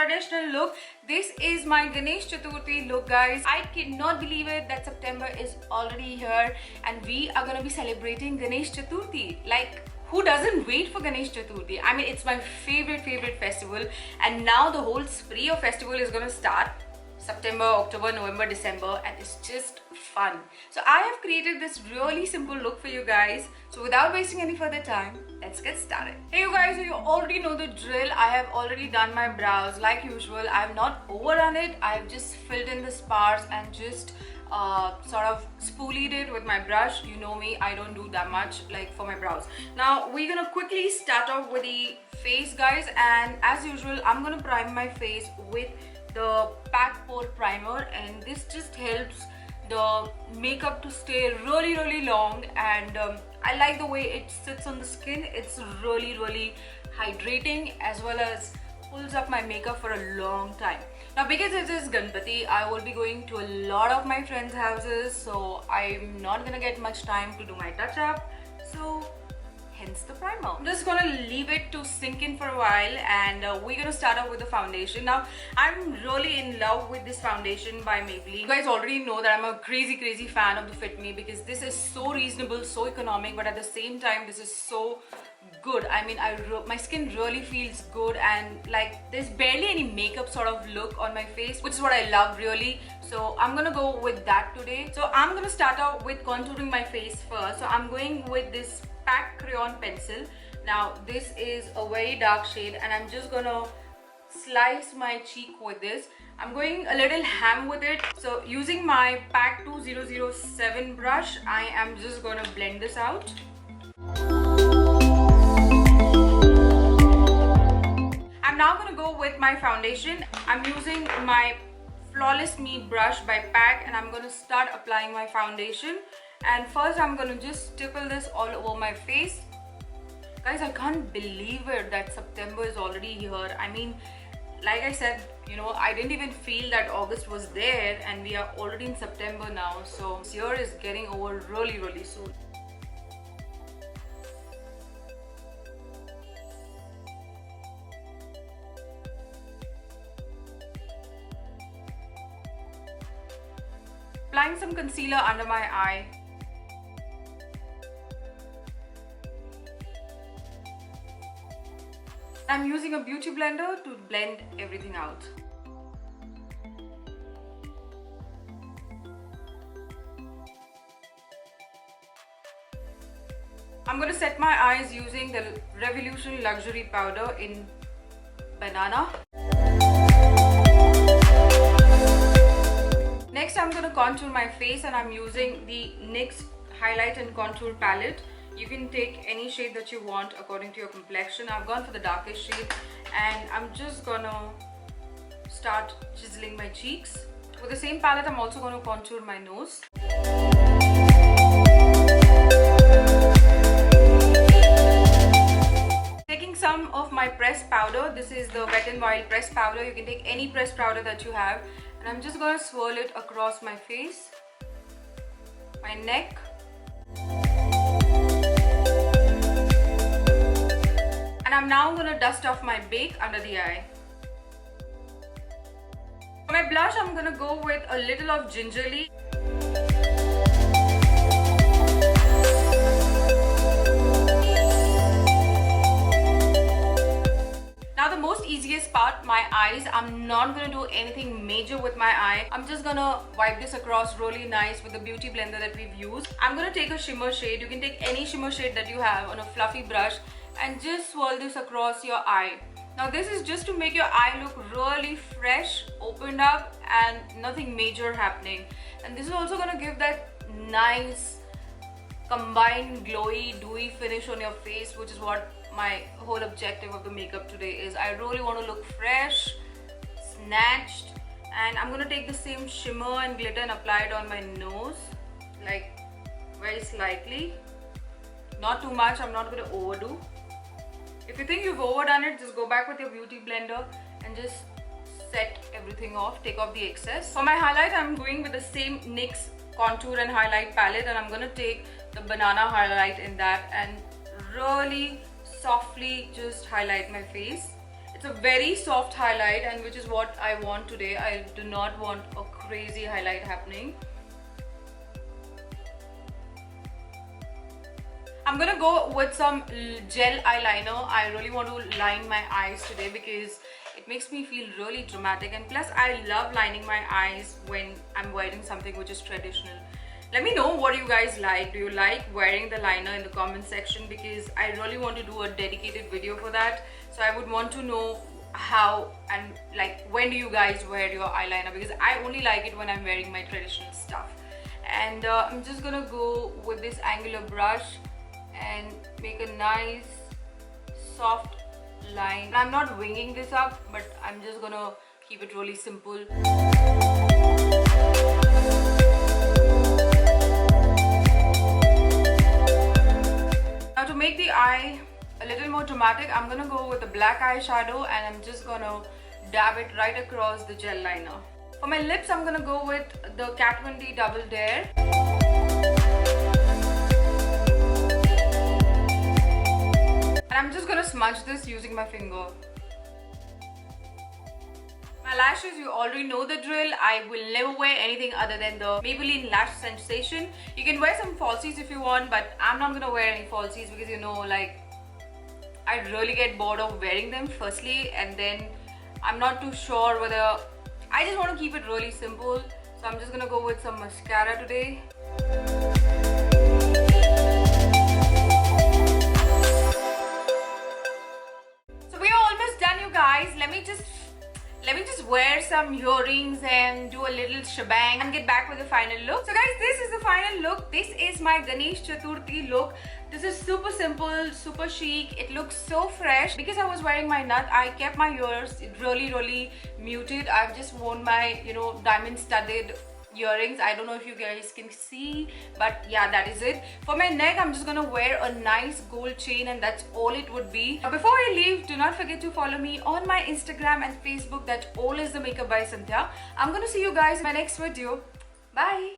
traditional look. This is my Ganesh Chaturthi look, guys. I cannot believe it that September is already here and we are gonna be celebrating Ganesh Chaturthi. Like, who doesn't wait for Ganesh Chaturthi? I mean, it's my favorite festival, and now the whole spree of festival is gonna start. September, October, November, December, and it's just fun. So I have created this really simple look for you guys. So without wasting any further time, let's get started. Hey you guys, so you already know the drill. I have already done my brows like usual. I have not overdone it. I have just filled in the spars and just sort of spoolied it with my brush. You know me, I don't do that much like for my brows. Now we're gonna quickly start off with the face, guys, and as usual I'm gonna prime my face with the pack pore primer, and this just helps the makeup to stay really long, and I like the way it sits on the skin. It's really hydrating as well as pulls up my makeup for a long time. Now because it is Ganpati, I will be going to a lot of my friends' houses, so I'm not gonna get much time to do my touch up, so hence the primer. I'm just gonna leave it to sink in for a while, and we're gonna start off with the foundation. Now I'm really in love with this foundation by Maybelline. You guys already know that I'm a crazy fan of the Fit Me, because this is so reasonable, so economic, but at the same time this is so good. I mean, my skin really feels good, and like there's barely any makeup sort of look on my face, which is what I love really. So I'm gonna go with that today. So I'm gonna start out with contouring my face first. So I'm going with this pack crayon pencil. Now this is a very dark shade, and I'm just gonna slice my cheek with this. I'm going a little ham with it. So using my pack 2007 brush, I am just gonna blend this out. I'm now gonna go with my foundation. I'm using my Flawless Me brush by pack, and I'm gonna start applying my foundation. And first I'm gonna just stipple this all over my face. Guys, I can't believe it that September is already here. I mean, like I said, you know, I didn't even feel that August was there, and we are already in September now. So this year is getting over really soon. Applying some concealer under my eye. I'm using a beauty blender to blend everything out. I'm going to set my eyes using the Revolution Luxury Powder in Banana. Next I'm going to contour my face, and I'm using the NYX Highlight and Contour Palette. You can take any shade that you want according to your complexion. I've gone for the darkest shade, and I'm just gonna start chiseling my cheeks. With the same palette, I'm also gonna contour my nose. Taking some of my pressed powder. This is the Wet n Wild pressed powder. You can take any pressed powder that you have, and I'm just gonna swirl it across my face, my neck, and I'm now gonna dust off my bake under the eye. For my blush, I'm gonna go with a little of Gingerly. Now the most easiest part, my eyes. I'm not gonna do anything major with my eye. I'm just gonna wipe this across really nice with the beauty blender that we've used. I'm gonna take a shimmer shade. You can take any shimmer shade that you have on a fluffy brush, and just swirl this across your eye. Now this is just to make your eye look really fresh, opened up, and nothing major happening. And this is also gonna give that nice combined glowy dewy finish on your face, which is what my whole objective of the makeup today is. I really want to look fresh, snatched, and I'm gonna take the same shimmer and glitter and apply it on my nose, like very slightly, not too much. I'm not gonna overdo. If you think you've overdone it, just go back with your beauty blender and just set everything off, take off the excess. For my highlight, I'm going with the same NYX contour and highlight palette, and I'm gonna take the banana highlight in that and really softly just highlight my face. It's a very soft highlight, and which is what I want today. I do not want a crazy highlight happening. I'm gonna go with some gel eyeliner. I really want to line my eyes today because it makes me feel really dramatic, and plus I love lining my eyes when I'm wearing something which is traditional. Let me know what you guys like. Do you like wearing the liner in the comment section? Because I really want to do a dedicated video for that. So I would want to know how and like when do you guys wear your eyeliner, because I only like it when I'm wearing my traditional stuff. And I'm just gonna go with this angular brush and make a nice soft line. I'm not winging this up, but I'm just gonna keep it really simple. Now to make the eye a little more dramatic, I'm gonna go with the black eyeshadow and I'm just gonna dab it right across the gel liner. For my lips, I'm gonna go with the Kat Von D Double Dare. And I'm just gonna smudge this using my finger. My lashes, you already know the drill. I will never wear anything other than the Maybelline Lash Sensation. You can wear some falsies if you want, but I'm not gonna wear any falsies because, you know, like, I really get bored of wearing them firstly, and then I'm not too sure whether... I just want to keep it really simple. So I'm just gonna go with some mascara today. Guys, let me just wear some earrings and do a little shebang and get back with the final look. So guys, this is the final look. This is my Ganesh Chaturthi look. This is super simple, super chic. It looks so fresh. Because I was wearing my nut, I kept my ears really muted. I've just worn my, you know, diamond studded earrings. I don't know if you guys can see, but yeah, that is it. For my neck, I'm just gonna wear a nice gold chain, and that's all it would be. Before I leave, do not forget to follow me on my Instagram and Facebook. That all is the makeup by Cynthia. I'm gonna see you guys in my next video. Bye.